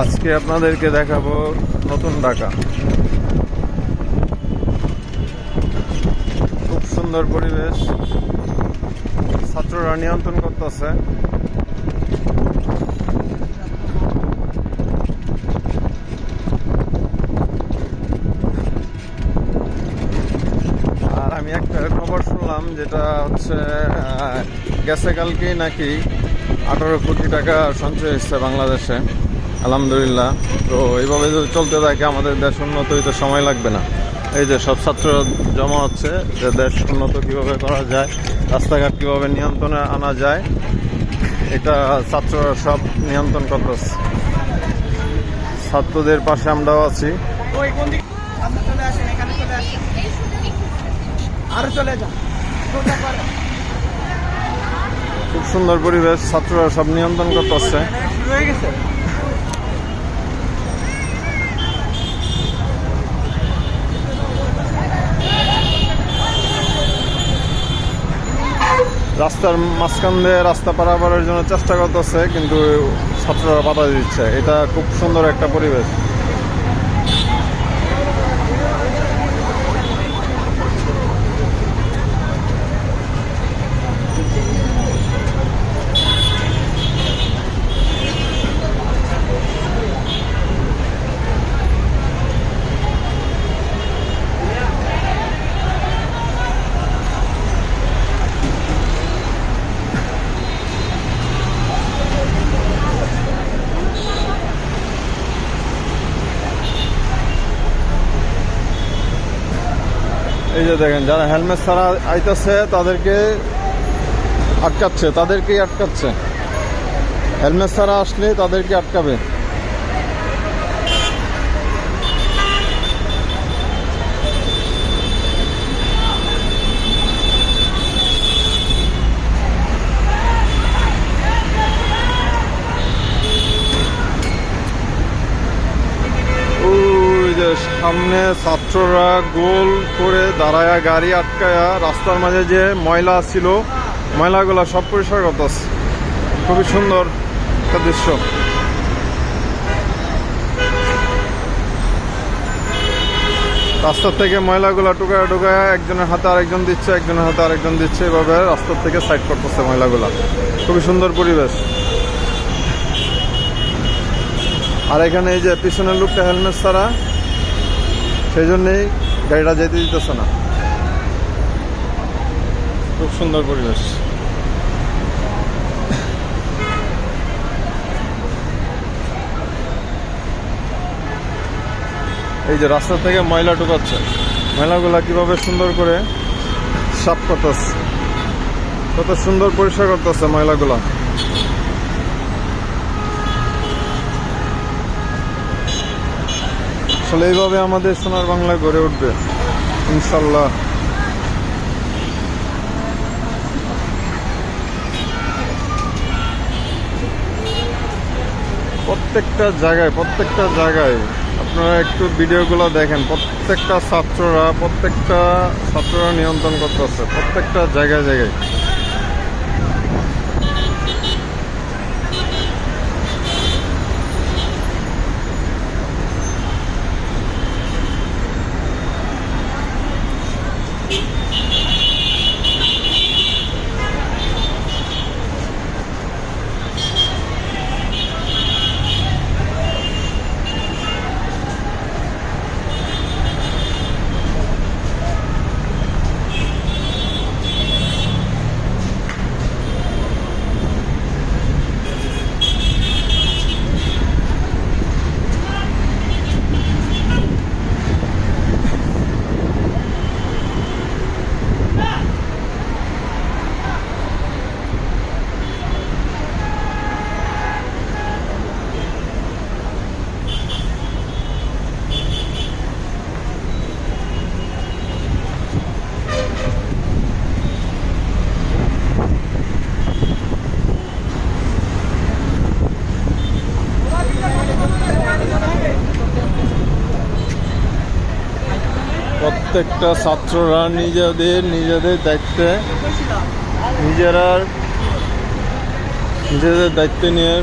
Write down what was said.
আজকে আপনাদেরকে দেখাবো নতুন ঢাকা। খুব সুন্দর পরিবেশ, ছাত্ররা নিয়ন্ত্রণ করতেছে। আর আমি একটা খবর শুনলাম, যেটা হচ্ছে গেছে কালকেই নাকি 18 কোটি টাকা সঞ্চয় হচ্ছে বাংলাদেশে। আলহামদুলিল্লাহ। তো এইভাবে যদি চলতে থাকে আমাদের দেশ উন্নত হইতে সময় লাগবে না। এই যে সব ছাত্র জমা হচ্ছে, যে দেশ উন্নত কীভাবে করা যায়, রাস্তাঘাট কীভাবে নিয়ন্ত্রণে আনা যায়, এটা ছাত্ররা সব নিয়ন্ত্রণ করতেছে। ছাত্রদের পাশে আমরাও আছি। খুব সুন্দর পরিবেশ, ছাত্ররা সব নিয়ন্ত্রণ করতেছে। রাস্তার মাঝখান দিয়ে রাস্তা পারাপারের জন্য চেষ্টা করতেছে, কিন্তু ছাত্ররা বাধা দিচ্ছে। এটা খুব সুন্দর একটা পরিবেশ। এই যে দেখেন, যারা হেলমেট ছাড়া আইতেছে তাদেরকে তাদেরকেই আটকাচ্ছে। হেলমেট ছাড়া আসলে তাদেরকে আটকাবে। সামনে ছাত্ররা গোল করে দাঁড়ায়া গাড়ি আটকায়া রাস্তার মাঝে যে ময়লা ছিল, ময়লাগুলো সব পরিষ্কার করতেছে। খুবই সুন্দর একটা দৃশ্য। রাস্তার থেকে ময়লাগুলো টুকায়া একজনের হাতে আরেকজন দিচ্ছে, একজনের হাতে আরেকজন দিচ্ছে। এভাবে রাস্তার থেকে সাইড করতেছে ময়লাগুলো। খুবই সুন্দর পরিবেশ। আর এখানে এই যে পিছনের লোকটা হেলমেট ছাড়া, সেই জন্যেই গাড়িটা যেতে দিতেছে না। খুব সুন্দর পরিবেশ। এই যে রাস্তা থেকে ময়লা ঢুকাচ্ছে, ময়লাগুলা কিভাবে সুন্দর করে সাফ করতেছে, কত সুন্দর পরিষ্কার করতেছে ময়লাগুলা। আসলে এইভাবে আমাদের সোনার বাংলা গড়ে উঠবে ইনশাল্লাহ। প্রত্যেকটা জায়গায় আপনারা একটু ভিডিওগুলো দেখেন। প্রত্যেকটা ছাত্ররা নিয়ন্ত্রণ করতেছে, প্রত্যেকটা জায়গায়। প্রত্যেকটা ছাত্ররা নিজেদের দায়িত্বে নিজেদের দায়িত্ব নিয়ে